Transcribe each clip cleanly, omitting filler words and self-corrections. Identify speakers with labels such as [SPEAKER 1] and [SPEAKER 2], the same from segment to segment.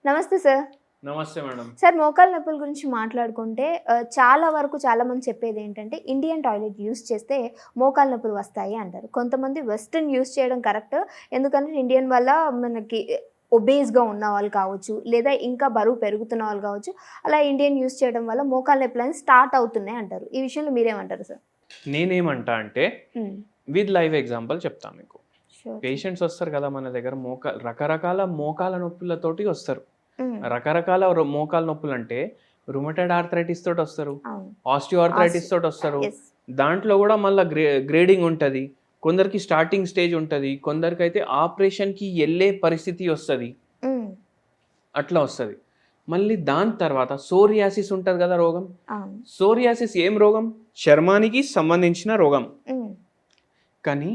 [SPEAKER 1] నమస్తే సార్.
[SPEAKER 2] నమస్తే madam.
[SPEAKER 1] Sir మోకాళ్ళ నొప్పుల గురించి మాట్లాడుకుంటే చాలా వరకు చాలామంది చెప్పేది ఏంటంటే ఇండియన్ టాయిలెట్ యూస్ చేస్తే మోకాళ్ళ నొప్పులు వస్తాయి అంటారు. కొంతమంది వెస్టర్న్ యూస్ చేయడం కరెక్ట్. ఎందుకంటే ఇండియన్ వల్ల మనకి ఒబేస్గా ఉన్న వాళ్ళు కావచ్చు, లేదా ఇంకా బరువు పెరుగుతున్న వాళ్ళు కావచ్చు, అలా ఇండియన్ యూస్ చేయడం వల్ల మోకాళ్ళ నొప్పులు అనేది స్టార్ట్ అవుతున్నాయి అంటారు. ఈ విషయంలో మీరేమంటారు సార్?
[SPEAKER 2] నేనేమంటా అంటే విత్ లైవ్ ఎగ్జాంపుల్ చెప్తాను మీకు.
[SPEAKER 1] షూర్.
[SPEAKER 2] పేషెంట్స్ వస్తారు కదా మన దగ్గర, రకరకాల మోకాల నొప్పులతోటి వస్తారు.
[SPEAKER 1] మ్మ్.
[SPEAKER 2] రకరకాల మోకాల నొప్పులు అంటే రుమటైడ్ ఆర్థరైటిస్ తోటి వస్తారు,
[SPEAKER 1] అవును.
[SPEAKER 2] ఆస్టియో ఆర్థరైటిస్ తోటి వస్తారు.
[SPEAKER 1] Yes.
[SPEAKER 2] దాంట్లో కూడా మళ్ళీ గ్రేడింగ్ ఉంటుంది. కొందరికి స్టార్టింగ్ స్టేజ్ ఉంటుంది, కొందరికి అయితే ఆపరేషన్కి వెళ్ళే పరిస్థితి వస్తుంది.
[SPEAKER 1] మ్మ్.
[SPEAKER 2] అట్లా వస్తుంది. మళ్ళీ దాని తర్వాత సోరియాసిస్ ఉంటుంది కదా రోగం.
[SPEAKER 1] అవును.
[SPEAKER 2] సోరియాసిస్ ఏం రోగం? చర్మానికి సంబంధించిన రోగం.
[SPEAKER 1] మ్మ్.
[SPEAKER 2] కానీ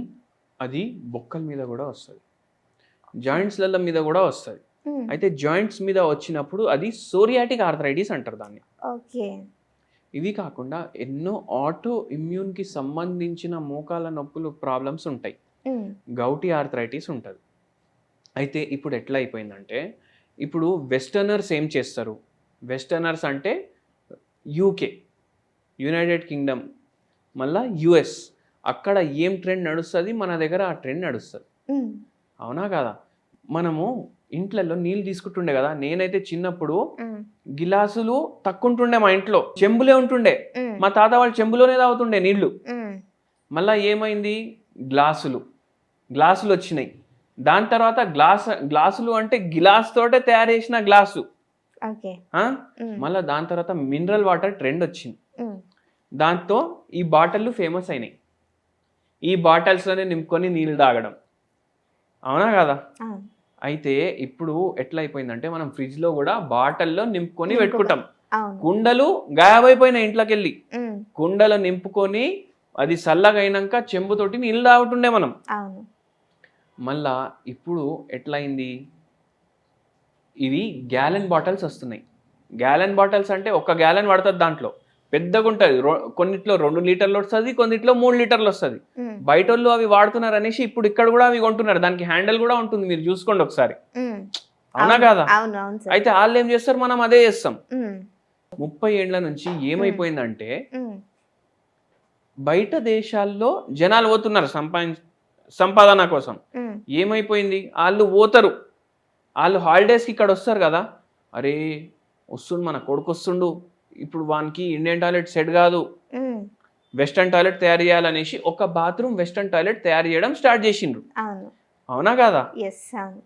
[SPEAKER 2] అది బొక్కల మీద కూడా వస్తుంది, జాయింట్స్ల మీద కూడా వస్తుంది.
[SPEAKER 1] మ్మ్.
[SPEAKER 2] అయితే జాయింట్స్ మీద వచ్చినప్పుడు అది సోరియాటిక్ ఆర్థరైటిస్ అంటారు దాన్ని.
[SPEAKER 1] ఓకే.
[SPEAKER 2] ఇవి కాకుండా ఎన్నో ఆటో ఇమ్యూన్కి సంబంధించిన మోకాల నొప్పులు ప్రాబ్లమ్స్ ఉంటాయి.
[SPEAKER 1] మ్మ్.
[SPEAKER 2] గౌటీ ఆర్థరైటిస్ ఉంటుంది. అయితే ఇప్పుడు ఎట్లా అయిపోయిందంటే, ఇప్పుడు వెస్టర్నర్స్ ఏం చేస్తారు? వెస్టర్నర్స్ అంటే యూకే, యునైటెడ్ కింగ్డమ్, మళ్ళా యుఎస్. అక్కడ ఏం ట్రెండ్ నడుస్తుంది, మన దగ్గర ఆ ట్రెండ్ నడుస్తుంది.
[SPEAKER 1] మ్మ్.
[SPEAKER 2] అవునా కదా? మనము ఇంట్లలో నీళ్ళు తీసుకుంటుండే కదా. నేనైతే చిన్నప్పుడు
[SPEAKER 1] మ్మ్.
[SPEAKER 2] గిలాసులు తక్కువ ఉంటుండే, మా ఇంట్లో చెంబులే ఉంటుండే.
[SPEAKER 1] మ్మ్.
[SPEAKER 2] మా తాత వాళ్ళు చెంబులోనే తాగుతుండే నీళ్లు.
[SPEAKER 1] మ్మ్.
[SPEAKER 2] మళ్ళా ఏమైంది? గ్లాసులు వచ్చినాయి. దాని తర్వాత గ్లాసులు అంటే గిలాస్ తోటే తయారు చేసిన గ్లాసు.
[SPEAKER 1] ఓకే.
[SPEAKER 2] మళ్ళీ దాని తర్వాత మినరల్ వాటర్ ట్రెండ్ వచ్చింది.
[SPEAKER 1] మ్మ్.
[SPEAKER 2] దాంతో ఈ బాటిళ్ళు ఫేమస్ అయినాయి. ఈ బాటిల్స్లోనే నింపుకొని నీళ్ళు తాగడం. అవునా కదా?
[SPEAKER 1] అవును.
[SPEAKER 2] అయితే ఇప్పుడు ఎట్లా అయిపోయిందంటే, మనం ఫ్రిడ్జ్లో కూడా బాటిల్లో నింపుకొని
[SPEAKER 1] నింపుకో-
[SPEAKER 2] పెట్టుకుంటాం.
[SPEAKER 1] అవును.
[SPEAKER 2] కుండలు గాయబైపోయినాయి ఇంట్లోకి వెళ్ళి.
[SPEAKER 1] మ్మ్.
[SPEAKER 2] కుండలు నింపుకొని అది చల్లగా అయినాక చెంబుతోటి నీళ్ళు తాగుతుండే మనం.
[SPEAKER 1] అవును.
[SPEAKER 2] మళ్ళా ఇప్పుడు ఎట్లయింది? ఇవి గ్యాలన్ బాటిల్స్ వస్తున్నాయి. గ్యాలన్ బాటిల్స్ అంటే 1 గ్యాలన్ పడుతుంది, దాంట్లో పెద్దగా ఉంటుంది. కొన్నిట్లో 2 లీటర్లు వస్తుంది, కొన్నిట్లో 3 లీటర్లు వస్తుంది.
[SPEAKER 1] మ్మ్.
[SPEAKER 2] బయట వాళ్ళు అవి వాడుతున్నారు అనేసి ఇప్పుడు ఇక్కడ కూడా అవి కొంటున్నారు. దానికి హ్యాండిల్ కూడా ఉంటుంది, మీరు చూసుకోండి ఒకసారి.
[SPEAKER 1] మ్మ్.
[SPEAKER 2] అవునా కాదా?
[SPEAKER 1] అవును. అవును సార్.
[SPEAKER 2] అయితే వాళ్ళు ఏం చేస్తారు, మనం అదే చేస్తాం.
[SPEAKER 1] మ్మ్.
[SPEAKER 2] 30 ఏండ్ల నుంచి ఏమైపోయిందంటే,
[SPEAKER 1] మ్మ్.
[SPEAKER 2] బయట దేశాల్లో జనాలు పోతున్నారు సంపాదన కోసం.
[SPEAKER 1] మ్మ్.
[SPEAKER 2] ఏమైపోయింది? వాళ్ళు పోతారు, వాళ్ళు హాలిడేస్కి ఇక్కడ వస్తారు కదా. అరే వస్తుండు, మన కొడుకు వస్తుండు, ఇప్పుడు వానికి ఇండియన్ టాయిలెట్ సెట్ కాదు,
[SPEAKER 1] మ్మ్.
[SPEAKER 2] వెస్టర్న్ టాయిలెట్ తయారు చేయాలనేసి ఒక బాత్రూమ్ వెస్టర్న్ టాయిలెట్ తయారు చేయడం స్టార్ట్ చేసిండ్రు.
[SPEAKER 1] అవును.
[SPEAKER 2] అవునా కదా?
[SPEAKER 1] ఎస్. అవును.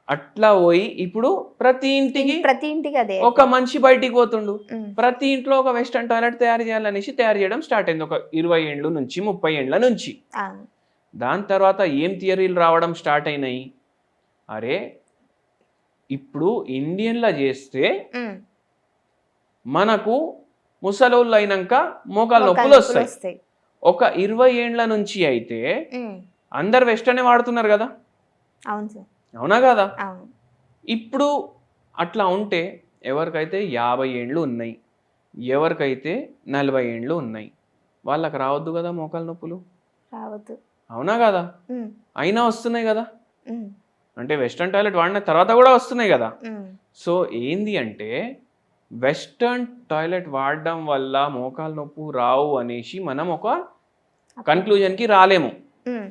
[SPEAKER 2] అట్లా పోయి ఇప్పుడు ప్రతి ఇంటికి
[SPEAKER 1] అదే.
[SPEAKER 2] ఒక మనిషి బయటికి పోతుండు.
[SPEAKER 1] మ్మ్.
[SPEAKER 2] ప్రతి ఇంట్లో ఒక వెస్టర్న్ టాయిలెట్ తయారు చేయాలనేసి తయారు చేయడం స్టార్ట్ అయింది ఒక 20 ఏండ్ల నుంచి 30 ఏండ్ల నుంచి.
[SPEAKER 1] అవును.
[SPEAKER 2] దాని తర్వాత ఏం థియరీలు రావడం స్టార్ట్ అయినాయి? అరే ఇప్పుడు ఇండియన్లా చేస్తే
[SPEAKER 1] మ్మ్.
[SPEAKER 2] మనకు ముసలోళ్ళు అయినాక మోకాలు నొప్పులు వస్తాయి. ఒక 20 ఏండ్ల నుంచి అయితే
[SPEAKER 1] మ్మ్.
[SPEAKER 2] అందరు వెస్టర్నే వాడుతున్నారు కదా.
[SPEAKER 1] అవును సార్.
[SPEAKER 2] అవునా కదా?
[SPEAKER 1] అవును.
[SPEAKER 2] ఇప్పుడు అట్లా ఉంటే ఎవరికైతే 50 ఏండ్లు ఉన్నాయి, ఎవరికైతే 40 ఏండ్లు ఉన్నాయి, వాళ్ళకి రావద్దు కదా మోకాలు నొప్పులు?
[SPEAKER 1] రావద్దు.
[SPEAKER 2] అవునా కదా?
[SPEAKER 1] మ్మ్.
[SPEAKER 2] అయినా వస్తున్నాయి కదా.
[SPEAKER 1] మ్మ్.
[SPEAKER 2] అంటే వెస్టర్న్ టాయిలెట్ వాడిన తర్వాత కూడా వస్తున్నాయి కదా.
[SPEAKER 1] మ్మ్.
[SPEAKER 2] సో ఏంది అంటే, వెస్టర్న్ టాయిలెట్ వాడడం వల్ల మోకాలు నొప్పు రావు అనేసి మనం ఒక కన్క్లూజన్కి రాలేము.
[SPEAKER 1] మ్మ్.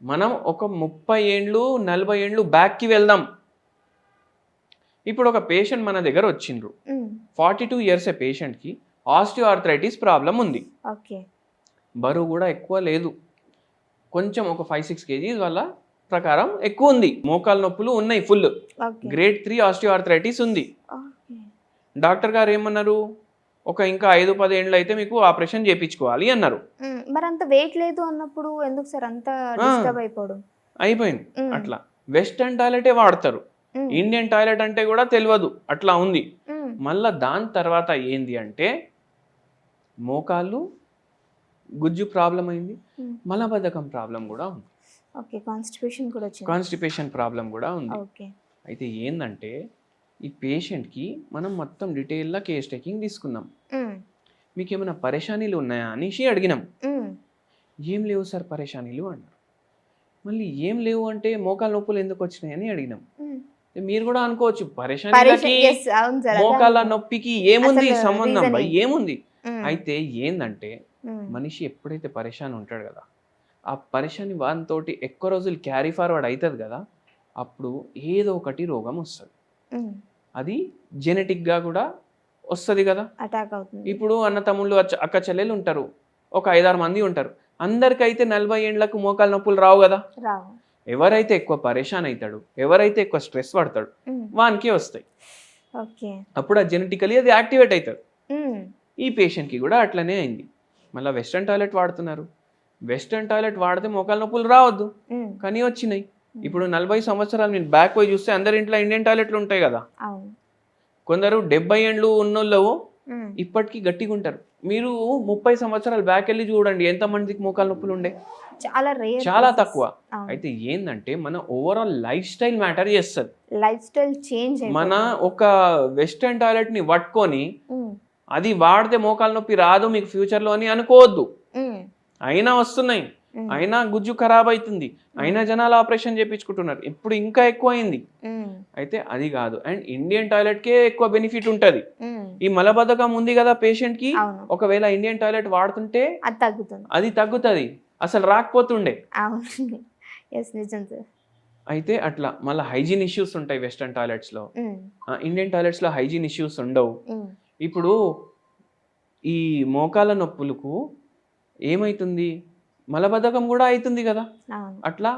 [SPEAKER 2] మనం ఒక 30 ఏండ్లు 40 ఏండ్లు బ్యాక్కి వెళ్దాం. ఇప్పుడు ఒక పేషెంట్ మన దగ్గర వచ్చిండ్రు,
[SPEAKER 1] మ్మ్.
[SPEAKER 2] 42 ఇయర్స్ పేషెంట్కి ఆస్టియో ఆర్థరైటిస్ ప్రాబ్లం ఉంది.
[SPEAKER 1] ఓకే.
[SPEAKER 2] బరువు కూడా ఎక్కువ లేదు, కొంచెం ఒక 5-6 kgs వల్ల ప్రకారం ఎక్కువ ఉంది. మోకాలు నొప్పులు ఉన్నాయి full,
[SPEAKER 1] okay.
[SPEAKER 2] Grade 3 osteo arthritis ఉంది.
[SPEAKER 1] ఓకే.
[SPEAKER 2] డాక్టర్ గారు ఏమన్నారు? ఇంకా 5-10 ఏండ్లు అయితే మీకు ఆపరేషన్ చేయించుకోవాలి అన్నారు.
[SPEAKER 1] మ్మ్. మరి అంత వెయిట్ లేదు అన్నప్పుడు ఎందుకు సార్ అంత డిస్టర్బ్ అయిపోవడం?
[SPEAKER 2] అయిపోయింది.
[SPEAKER 1] మ్మ్.
[SPEAKER 2] అట్లా వెస్టర్న్ టాయిలెటే వాడతారు,
[SPEAKER 1] మ్మ్.
[SPEAKER 2] ఇండియన్ టాయిలెట్ అంటే కూడా తెలియదు, అట్లా ఉంది.
[SPEAKER 1] మ్మ్.
[SPEAKER 2] మళ్ళా దాని తర్వాత ఏంది అంటే, మోకాళ్ళు గుజ్జు ప్రాబ్లం అయింది,
[SPEAKER 1] మ్మ్.
[SPEAKER 2] మలబద్ధకం ప్రాబ్లం కూడా ఉంది,
[SPEAKER 1] ఓకే. కాన్స్టిపేషన్ కూడా వచ్చింది.
[SPEAKER 2] కాన్స్టిపేషన్ ప్రాబ్లం కూడా ఉంది.
[SPEAKER 1] ఓకే.
[SPEAKER 2] అయితే ఏంటంటే, ఈ పేషెంట్కి మనం మొత్తం డీటెయిల్గా కేస్ టేకింగ్ తీసుకున్నాం.
[SPEAKER 1] మ్మ్.
[SPEAKER 2] మీకు ఏమైనా పరేషానీలు ఉన్నాయా అనేసి అడిగినాం.
[SPEAKER 1] మ్మ్.
[SPEAKER 2] ఏం లేవు సార్ పరేషానీలు అన్నారు. మళ్ళీ ఏం లేవు అంటే మోకాలు నొప్పులు ఎందుకు వచ్చినాయని అడిగినాం.
[SPEAKER 1] మ్మ్.
[SPEAKER 2] మీరు కూడా అనుకోవచ్చు పరేషానికి
[SPEAKER 1] yes, అవును సార్, అదే
[SPEAKER 2] మోకాళ్ళ
[SPEAKER 1] అనుకున్నా.
[SPEAKER 2] నొప్పికి ఏముంది
[SPEAKER 1] అసలు
[SPEAKER 2] సంబంధం
[SPEAKER 1] reason
[SPEAKER 2] భయ్,
[SPEAKER 1] ఏంటి?
[SPEAKER 2] ఏముంది.
[SPEAKER 1] ఉమ్,
[SPEAKER 2] అయితే ఏందంటే
[SPEAKER 1] ఉమ్,
[SPEAKER 2] మనిషి ఎప్పుడైతే పరేషాన్ ఉంటాడు కదా, ఆ పరేషాని వానితోటి ఎక్కువ రోజులు క్యారీ ఫార్వర్డ్ అవుతుంది కదా, అప్పుడు ఏదో ఒకటి రోగం వస్తుంది.
[SPEAKER 1] ఉమ్,
[SPEAKER 2] అది జెనెటిక్గా కూడా వస్తుంది కదా.
[SPEAKER 1] అటాక్ అవుతుంది.
[SPEAKER 2] ఇప్పుడు అన్న తమ్ముళ్ళు అక్క చెల్లెలు ఉంటారు, ఒక 5-6 మంది ఉంటారు. అందరికైతే 40 ఏండ్లకు మోకాలు నొప్పులు రావు కదా.
[SPEAKER 1] రావు.
[SPEAKER 2] ఎవరైతే ఎక్కువ పరేషాన్ అవుతాడు, ఎవరైతే ఎక్కువ స్ట్రెస్ పడతాడు,
[SPEAKER 1] ఉమ్,
[SPEAKER 2] వానికే వస్తాయి.
[SPEAKER 1] ఓకే.
[SPEAKER 2] అప్పుడు అది జెనెటికలీ అది యాక్టివేట్ అవుతుంది.
[SPEAKER 1] ఉమ్,
[SPEAKER 2] ఈ పేషెంట్కి కూడా అట్లనే అయింది. మళ్ళీ వెస్ట్రన్ టాయిలెట్ వాడుతున్నారు. వెస్ట్రన్ టాయిలెట్ వాడితే మోకాలు నొప్పులు రావద్దు,
[SPEAKER 1] ఉమ్,
[SPEAKER 2] కానీ వచ్చినాయి. ఇప్పుడు 40 సంవత్సరాలు మీరు బ్యాక్ పోయి చూస్తే అందరి ఇంట్లో ఇండియన్ టాయిలెట్లు ఉంటాయి కదా.
[SPEAKER 1] అవును.
[SPEAKER 2] కొందరు 70 ఏండ్లు ఉన్నోళ్ళు
[SPEAKER 1] ఉమ్,
[SPEAKER 2] ఇప్పటికీ గట్టిగా ఉంటారు. మీరు 30 సంవత్సరాలు బ్యాక్ వెళ్ళి చూడండి ఎంతమందికి మోకాలు నొప్పులు ఉండే.
[SPEAKER 1] చాలా రేర్,
[SPEAKER 2] చాలా తక్కువ.
[SPEAKER 1] అవును.
[SPEAKER 2] అయితే ఏంటంటే మన ఓవరాల్ లైఫ్ స్టైల్ మ్యాటర్ చేస్తుంది.
[SPEAKER 1] లైఫ్ స్టైల్ చేంజ్
[SPEAKER 2] మన ఒక వెస్టర్న్ టాయిలెట్ ని పట్టుకొని
[SPEAKER 1] ఉమ్,
[SPEAKER 2] అది వాడితే మోకాలు నొప్పి రాదు మీకు ఫ్యూచర్లో అని అనుకోవద్దు.
[SPEAKER 1] ఉమ్,
[SPEAKER 2] అయినా వస్తున్నాయి,
[SPEAKER 1] ఉమ్,
[SPEAKER 2] అయినా గుజ్జు ఖరాబ్ అవుతుంది, అయినా జనాలు ఆపరేషన్ చేయించుకుంటున్నారు. ఇప్పుడు ఇంకా ఎక్కువ అయింది.
[SPEAKER 1] ఉమ్,
[SPEAKER 2] అయితే అది కాదు. అండ్ ఇండియన్ టాయిలెట్కే ఎక్కువ బెనిఫిట్ ఉంటుంది.
[SPEAKER 1] ఉమ్,
[SPEAKER 2] ఈ మలబద్ధకం ఉంది కదా పేషెంట్కి,
[SPEAKER 1] అవును,
[SPEAKER 2] ఒకవేళ ఇండియన్ టాయిలెట్ వాడుతుంటే
[SPEAKER 1] అది తగ్గుతుంది.
[SPEAKER 2] అది తగ్గుతుంది, అసలు రాకపోతుండే.
[SPEAKER 1] అవును. ఎస్, నిజం సార్.
[SPEAKER 2] అయితే అట్లా మళ్ళీ హైజీన్ ఇష్యూస్ ఉంటాయి వెస్టర్న్ టాయిలెట్స్లో.
[SPEAKER 1] ఉమ్,
[SPEAKER 2] ఇండియన్ టాయిలెట్స్లో హైజీన్ ఇష్యూస్ ఉండవు.
[SPEAKER 1] ఉమ్,
[SPEAKER 2] ఇప్పుడు ఈ మోకాల నొప్పులకు ఏమవుతుంది, మలబద్ధకం కూడా అవుతుంది కదా.
[SPEAKER 1] అవును.
[SPEAKER 2] అట్లా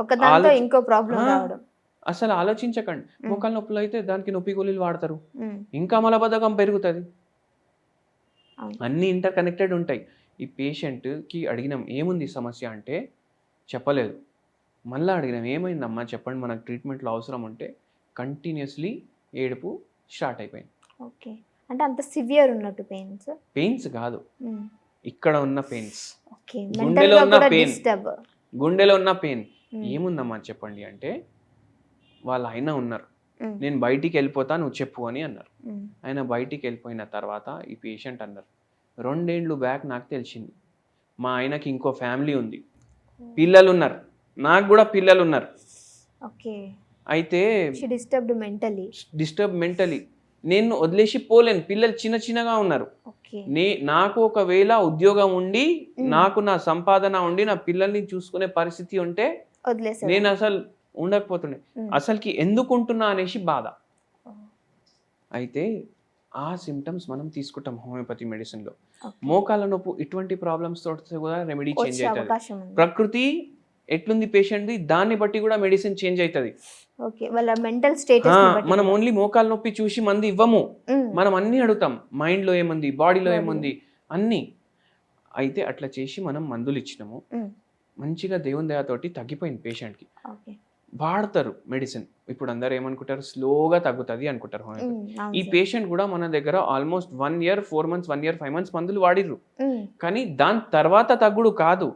[SPEAKER 1] ఒక దాంతో
[SPEAKER 2] ఆలోచి-
[SPEAKER 1] ఇంకో ప్రాబ్లం
[SPEAKER 2] ఆ,
[SPEAKER 1] రావడం.
[SPEAKER 2] అసలు ఆలోచించకండి. మోకాల నొప్పులు అయితే దానికి నొప్పి గోళీలు వాడతారు,
[SPEAKER 1] ఉమ్,
[SPEAKER 2] ఇంకా మలబద్ధకం పెరుగుతుంది.
[SPEAKER 1] అవును.
[SPEAKER 2] అన్నీ ఇంటర్ కనెక్టెడ్ ఉంటాయి. ఈ పేషెంట్కి అడిగినాం ఏముంది సమస్య అంటే చెప్పలేదు. మళ్ళీ అడిగినాం ఏమైందమ్మా చెప్పండి మనకు ట్రీట్మెంట్లో అవసరం ఉంటే కంటిన్యూస్లీ ఏడుపు స్టార్ట్ అయిపోయింది.
[SPEAKER 1] ఓకే. అంటే అంత సివియర్ ఉన్నట్టు పెయిన్స్.
[SPEAKER 2] పెయిన్స్ కాదు, ఇక్కడ ఉన్న పెయిన్స్,
[SPEAKER 1] ఓకే.
[SPEAKER 2] గుండెలో
[SPEAKER 1] మెంటల్ గా
[SPEAKER 2] ఉన్న
[SPEAKER 1] కూడా
[SPEAKER 2] పెయిన్,
[SPEAKER 1] డిస్టర్బ్.
[SPEAKER 2] గుండెలో ఉన్న పెయిన్ ఏముందమ్మా చెప్పండి అంటే వాళ్ళు ఆయన ఉన్నారు, నేను బయటికి వెళ్ళిపోతా నువ్వు చెప్పు అని అన్నారు. ఆయన బయటికి వెళ్ళిపోయిన తర్వాత ఈ పేషెంట్ అన్నారు 2 ఏండ్లు బ్యాక్ నాకు తెలిసింది మా ఆయనకి ఇంకో ఫ్యామిలీ ఉంది, పిల్లలు ఉన్నారు, నాకు కూడా పిల్లలు ఉన్నారు.
[SPEAKER 1] ఓకే.
[SPEAKER 2] అయితే
[SPEAKER 1] she disturbed mentally.
[SPEAKER 2] Disturb mentally, నేను వదిలేసి పోలేను, పిల్లలు చిన్న చిన్నగా ఉన్నారు.
[SPEAKER 1] ఓకే.
[SPEAKER 2] నాకు ఒకవేళ ఉద్యోగం ఉండి నాకు నా సంపాదన ఉండి నా పిల్లల్ని చూసుకునే పరిస్థితి ఉంటే
[SPEAKER 1] వదిలేసారు.
[SPEAKER 2] నేను అసలు ఉండకపోతుండే, అసలుకి ఎందుకు ఉంటున్నా అనేసి బాధ. అయితే ఆ సిమ్టమ్స్ మనం తీసుకుంటాం హోమియోపతి మెడిసిన్లో. మోకాళ్ళ నొప్పు ఇటువంటి ప్రాబ్లమ్స్ తోటి కూడా రెమెడీ చేంజ్
[SPEAKER 1] వచ్చే
[SPEAKER 2] అవుతుంది.
[SPEAKER 1] అవకాశం ఉంది.
[SPEAKER 2] ప్రకృతి ఎట్లుంది పేషెంట్ది దాన్ని బట్టి కూడా మెడిసిన్ చేంజ్ అవుతుంది.
[SPEAKER 1] ఓకే. వాళ్ళ మెంటల్ స్టేటస్
[SPEAKER 2] మనం ఓన్లీ మోకాళ్ళ నొప్పి చూసి మంది ఇవ్వము, మనం అన్ని అడుగుతాం, మైండ్లో ఏముంది, బాడీలో ఏముంది అన్నీ. అయితే అట్లా చేసి మనం మందులు ఇచ్చినాము, మంచిగా దేవుని దయతోటి తగ్గిపోయింది పేషెంట్కి.
[SPEAKER 1] ఓకే.
[SPEAKER 2] వాడతారు మెడిసిన్. ఇప్పుడు అందరు ఏమనుకుంటారు స్లోగా తగ్గుతుంది అనుకుంటారు హోమియోపతి. ఈ పేషెంట్ కూడా మన దగ్గర almost 1 year 4 months 1 year 5 months మందులు వాడిర్రు, కానీ దాని తర్వాత తగ్గుడు కాదు,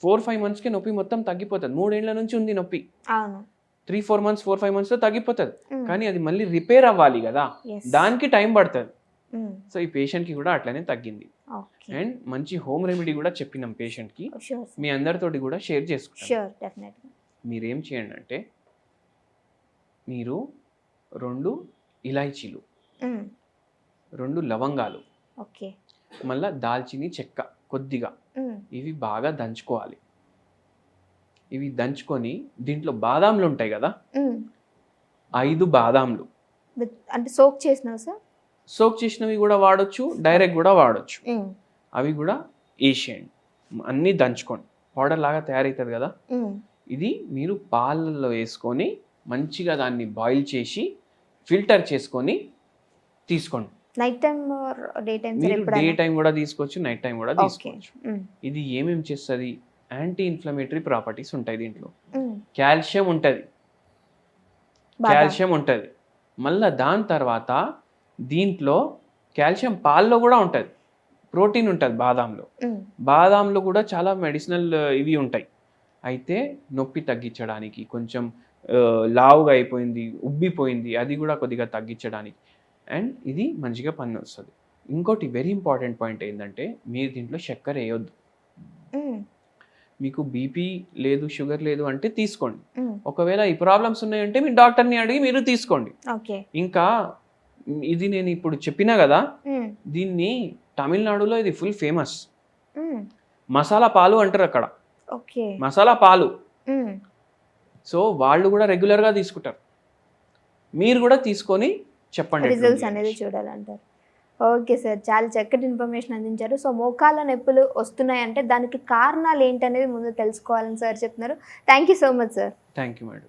[SPEAKER 2] 4-5 monthsకి నొప్పి మొత్తం తగ్గిపోతుంది. 3 ఏళ్ల నుంచి ఉంది నొప్పి, 3-4 months 4-5 monthsలో తగ్గిపోతుంది. కానీ అది మళ్ళీ రిపేర్ అవ్వాలి కదా, దానికి టైం పడుతుంది. సో ఈ పేషెంట్కి కూడా అట్లనే తగ్గింది. అండ్ మంచి హోమ్ రెమెడీ కూడా చెప్పినాం పేషెంట్కి, మీ అందరితోటి కూడా షేర్ చేసుకుంటాం. మీరేం చేయండి అంటే మీరు 2 ఇలాచీలు, 2 లవంగాలు, మళ్ళా దాల్చిని చెక్క కొద్దిగా, ఇవి బాగా దంచుకోవాలి. ఇవి దంచుకొని దీంట్లో బాదాంలు ఉంటాయి కదా, 5 బాదాంలు
[SPEAKER 1] అంటే సోక్ చేసినావు సార్?
[SPEAKER 2] సోక్ చేసినవి కూడా వాడొచ్చు, డైరెక్ట్ కూడా వాడొచ్చు. అవి కూడా వేసేయండి, అన్నీ దంచుకోండి, పౌడర్ లాగా తయారవుతుంది కదా. ఇది మీరు పాలల్లో వేసుకొని మంచిగా దాన్ని బాయిల్ చేసి ఫిల్టర్ చేసుకొని తీసుకోండి.
[SPEAKER 1] Night time or day time?
[SPEAKER 2] మీరు డే టైం కూడా తీసుకోవచ్చు, నైట్ టైం కూడా తీసుకోవచ్చు. ఇది ఏమేమి చేస్తుంది, యాంటీ ఇన్ఫ్లమేటరీ ప్రాపర్టీస్ ఉంటాయి దీంట్లో, కాల్షియం ఉంటుంది, మళ్ళీ దాని తర్వాత దీంట్లో కాల్షియం పాల్లో కూడా ఉంటుంది, ప్రోటీన్ ఉంటుంది బాదాంలో కూడా చాలా మెడిసినల్ ఇవి ఉంటాయి. అయితే నొప్పి తగ్గించడానికి, కొంచెం లావుగా అయిపోయింది ఉబ్బిపోయింది అది కూడా కొద్దిగా తగ్గించడానికి, అండ్ ఇది మంచిగా పని వస్తుంది. ఇంకోటి వెరీ ఇంపార్టెంట్ పాయింట్ ఏంటంటే మీరు దీంట్లో చక్కెర వేయొద్దు. మీకు బీపీ లేదు, షుగర్ లేదు అంటే తీసుకోండి.
[SPEAKER 1] మ్మ్.
[SPEAKER 2] ఒకవేళ ఈ ప్రాబ్లమ్స్ ఉన్నాయంటే మీ డాక్టర్ని అడిగి మీరు తీసుకోండి.
[SPEAKER 1] ఓకే.
[SPEAKER 2] ఇంకా ఇది నేను ఇప్పుడు చెప్పినా కదా,
[SPEAKER 1] మ్మ్.
[SPEAKER 2] దీన్ని తమిళనాడులో ఇది ఫుల్ ఫేమస్.
[SPEAKER 1] మ్మ్.
[SPEAKER 2] మసాలా పాలు అంటారు అక్కడ,
[SPEAKER 1] ఓకే.
[SPEAKER 2] మసాలా పాలు.
[SPEAKER 1] మ్మ్.
[SPEAKER 2] సో వాళ్ళు కూడా రెగ్యులర్గా తీసుకుంటారు. మీరు కూడా తీసుకొని చెప్పండి
[SPEAKER 1] రిజల్ట్స్
[SPEAKER 2] ఎట్లుంది
[SPEAKER 1] అనేది
[SPEAKER 2] అనేసి.
[SPEAKER 1] చూడాలంటారు. ఓకే సార్, చాలా చక్కటి ఇన్ఫర్మేషన్ అందించారు. సో మోకాళ్ళ నొప్పులు వస్తున్నాయంటే దానికి కారణాలు ఏంటనేది ముందు తెలుసుకోవాలని సార్ చెప్తున్నారు. Thank you so much sir.
[SPEAKER 2] Thank you madam.